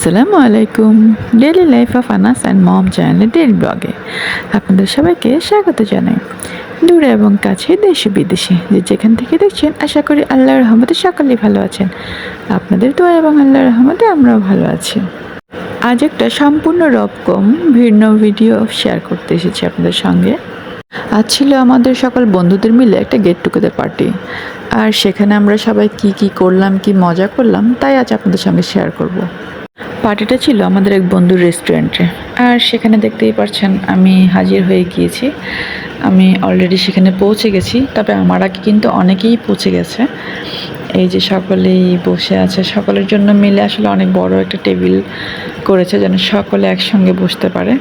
আসসালামু আলাইকুম। Daily life of Anas and mom চ্যানেলের ডেইলি ব্লগে আপনাদের সবাইকে স্বাগত জানাই। দূরে এবং কাছে, দেশে বিদেশে যে যেখান থেকে দেখছেন, আশা করি আল্লাহর রহমতে সকলেই ভালো আছেন। আপনাদের দোয়া এবং আল্লাহর রহমতে আমরাও ভালো আছি। আজ একটা সম্পূর্ণ রকম ভিন্ন ভিডিও শেয়ার করতে এসেছি আপনাদের সঙ্গে। আজ ছিল আমাদের সকল বন্ধুদের মিলে একটা গেট টুগেদার পার্টি। আর সেখানে আমরা সবাই কি করলাম, কি মজা করলাম, তাই আজ আপনাদের সঙ্গে শেয়ার করব। পার্টিটা ছিল আমাদের এক বন্ধুর রেস্টুরেন্টে। আর সেখানে দেখতেই পাচ্ছেন আমি হাজির হয়ে গিয়েছি। আমি অলরেডি সেখানে পৌঁছে গেছি, তবে আমার আগে কিন্তু অনেকেই পৌঁছে গেছে। এই যে সকলেই বসে আছে, সকলের জন্য মিলে আসলে অনেক বড় একটা টেবিল করেছে যেন সকলে একসঙ্গে বসতে পারে।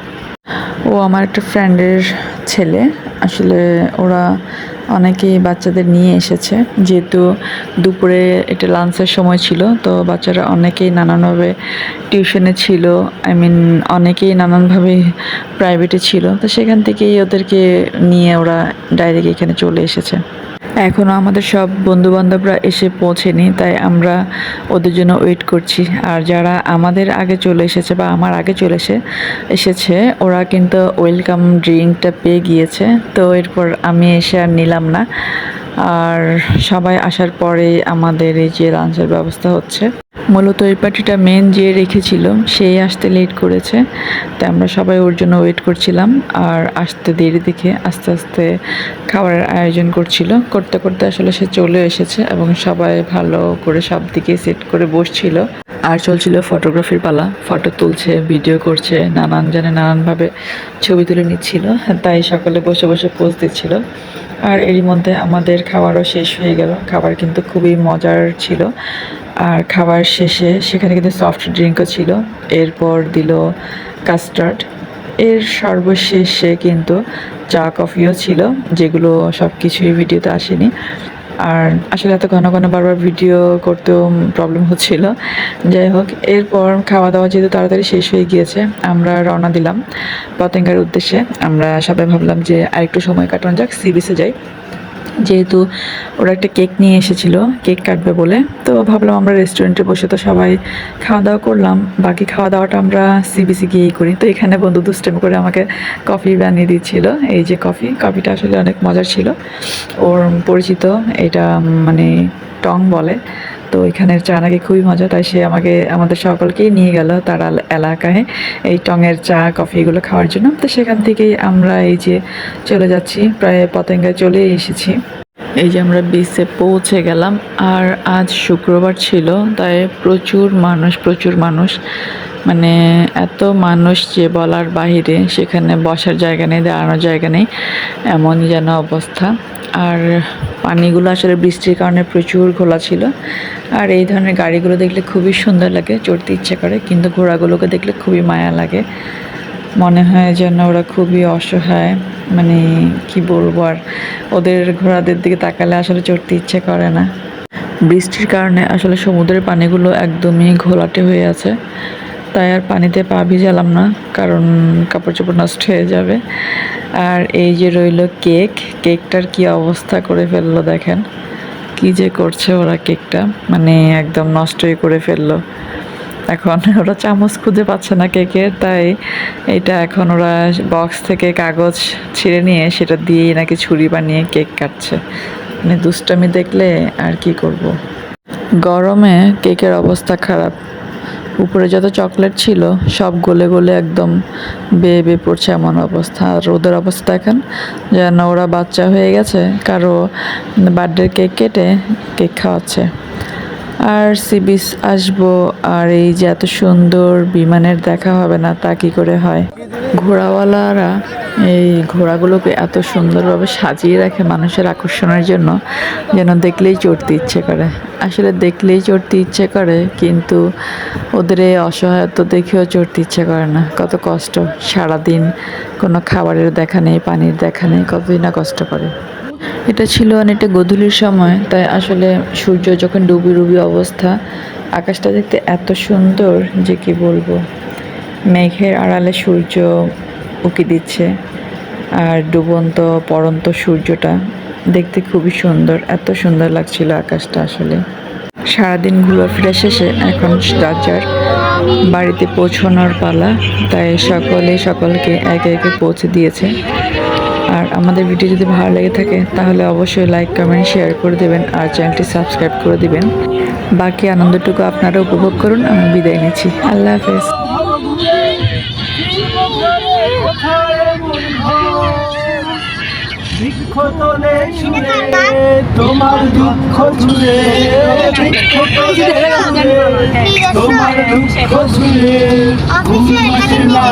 ও আমার একটা ফ্রেন্ডের ছেলে। আসলে ওরা অনেকেই বাচ্চাদের নিয়ে এসেছে, যেহেতু দুপুরে এটা লাঞ্চের সময় ছিল, তো বাচ্চারা অনেকেই নানানভাবে টিউশনে ছিল, অনেকেই নানানভাবে প্রাইভেটে ছিল, তো সেখান থেকেই ওদেরকে নিয়ে ওরা ডাইরেক্ট এখানে চলে এসেছে। এখনও আমাদের সব বন্ধুবান্ধবরা এসে পৌঁছেনি, তাই আমরা ওদের জন্য ওয়েট করছি। আর যারা আমাদের আগে চলে এসেছে বা আমার আগে চলে এসেছে ওরা কিন্তু ওয়েলকাম ড্রিঙ্কটা পেয়ে গিয়েছে। তো এরপর আমি এসে আর নিলাম না। আর সবাই আসার পরে আমাদের এই যে লাঞ্চের ব্যবস্থা হচ্ছে। মূলত এই পার্টিটা মেন যে রেখেছিল সেই আসতে লেট করেছে, তাই আমরা সবাই ওর জন্য ওয়েট করছিলাম। আর আসতে দেরি দেখে আস্তে আস্তে খাবারের আয়োজন করতে করতে আসলে সে চলে এসেছে এবং সবাই ভালো করে সব দিকে সেট করে বসছিল। আর চলছিল ফটোগ্রাফির পালা, ফটো তুলছে, ভিডিও করছে, নানানভাবে ছবি তুলে নিচ্ছিল, তাই সকলে বসে বসে পোজ দিচ্ছিল। আর এরই মধ্যে আমাদের খাবারও শেষ হয়ে গেল। খাবার কিন্তু খুবই মজার ছিল। আর খাবার শেষে সেখানে কিন্তু সফট ড্রিঙ্কও ছিল, এরপর দিল কাস্টার্ড, এর সর্বশেষে কিন্তু চা কফিও ছিল, যেগুলো সব কিছুই ভিডিওতে আসেনি। আর আসলে এত ঘন ঘন বারবার ভিডিও করতেও প্রবলেম হচ্ছিল। যাই হোক, এরপর খাওয়া দাওয়া যেহেতু তাড়াতাড়ি শেষ হয়ে গিয়েছে, আমরা রওনা দিলাম পতেঙ্গার উদ্দেশ্যে। আমরা সবাই ভাবলাম যে আরেকটু সময় কাটানো যাক, সি বিচে যাই। যেহেতু ওরা একটা কেক নিয়ে এসেছিল, কেক কাটবে বলে, তো ভাবলাম আমরা রেস্টুরেন্টে বসে তো সবাই খাওয়া দাওয়া করলাম, বাকি খাওয়া দাওয়াটা আমরা সি বিচে গিয়েই করি। তো এখানে বন্ধু দুষ্টামি করে আমাকে কফি বানিয়ে দিচ্ছিল। এই যে কফিটা আসলে অনেক মজার ছিল। ওর পরিচিত, এটা মানে টং বলে, তো এখানের চা নাকি খুবই মজা, তাই সে আমাদের সকলকেই নিয়ে গেল তার এলাকায় এই টঙের চা কফি এগুলো খাওয়ার জন্য। তো সেখান থেকেই আমরা এই যে চলে যাচ্ছি, প্রায় পতেঙ্গায় চলে এসেছি। এই যে আমরা বিচে পৌঁছে গেলাম। আর আজ শুক্রবার ছিল, তাই প্রচুর মানুষ, মানে এত মানুষ যে বলার বাহিরে। সেখানে বসার জায়গা নেই, দাঁড়ানোর জায়গা নেই, এমনই যেন অবস্থা। আর পানিগুলো আসলে বৃষ্টির কারণে প্রচুর ঘোলা ছিল। আর এই ধরনের গাড়িগুলো দেখলে খুবই সুন্দর লাগে, চড়তে ইচ্ছে করে, কিন্তু ঘোড়াগুলোকে দেখলে খুবই মায়া লাগে। মনে হয় যেন ওরা খুবই অসহায়, মানে কি বলবো আর, ওদের ঘোড়াদের দিকে তাকালে আসলে চড়তে ইচ্ছে করে না। বৃষ্টির কারণে আসলে সমুদ্রের পানিগুলো একদমই ঘোলাটে হয়ে আছে, তাই আর পানিতে পা ভিজালাম না, কারণ কাপড় চোপড় নষ্ট হয়ে যাবে। আর এই যে রইল কেকটার কি অবস্থা করে ফেললো দেখেন, কি যে করছে ওরা কেকটা, মানে একদম নষ্টই করে ফেললো। এখন ওরা চামচ খুঁজে পাচ্ছে না কেকের, তাই এটা এখন ওরা বক্স থেকে কাগজ ছিঁড়ে নিয়ে সেটা দিয়েই নাকি ছুরি বানিয়ে কেক কাটছে। মানে দুষ্টামি দেখলে আর কি করব। গরমে কেকের অবস্থা খারাপ, উপরে যত চকলেট ছিল সব গলে গলে একদম বেয়ে পড়ছে, এমন অবস্থা। আর ওদের অবস্থা দেখেন, যেন ওরা বাচ্চা হয়ে গেছে, কারো বার্থডে কেক কেটে কেক খাওয়াচ্ছে। আর সি বিচ আসবো, আর এই যে এত সুন্দর বিমানের দেখা হবে না তা কী করে হয়। ঘোড়াওয়ালারা এই ঘোড়াগুলোকে এত সুন্দরভাবে সাজিয়ে রাখে মানুষের আকর্ষণের জন্য, যেন দেখলেই চড়তে ইচ্ছে করে। আসলে দেখলেই চড়তে ইচ্ছে করে, কিন্তু ওদের এই অসহায়ত্ব দেখেও চড়তে ইচ্ছে করে না। কত কষ্ট, সারাদিন কোনো খাবারের দেখা নেই, পানির দেখা নেই, কতদিন না কষ্ট করে। এটা ছিল অনেকটা গধূলির সময়, তাই আসলে সূর্য যখন ডুবি অবস্থা, আকাশটা দেখতে এত সুন্দর যে কি বলবো। মেঘের আড়ালে সূর্য উঁকি দিচ্ছে, আর পড়ন্ত সূর্যটা দেখতে খুবই সুন্দর, এত সুন্দর লাগছিল আকাশটা। আসলে সারাদিন ঘোরাফেরা শেষে এখন যার যার বাড়িতে পৌঁছানোর পালা, তাই সকলকে একে একে পৌঁছে দিয়েছে। আর আমাদের ভিডিও যদি ভালো লেগে থাকে তাহলে অবশ্যই লাইক কমেন্ট শেয়ার করে দেবেন আর চ্যানেলটি সাবস্ক্রাইব করে দিবেন। বাকি আনন্দটুকু আপনারা উপভোগ করুন। আমি বিদায় নিচ্ছি। আল্লাহ হাফেজ। বৃক্ষতলে শুনে তোমার দুঃখ জুড়ে, তোমার দুঃখ জুড়ে ঘুম আসে না।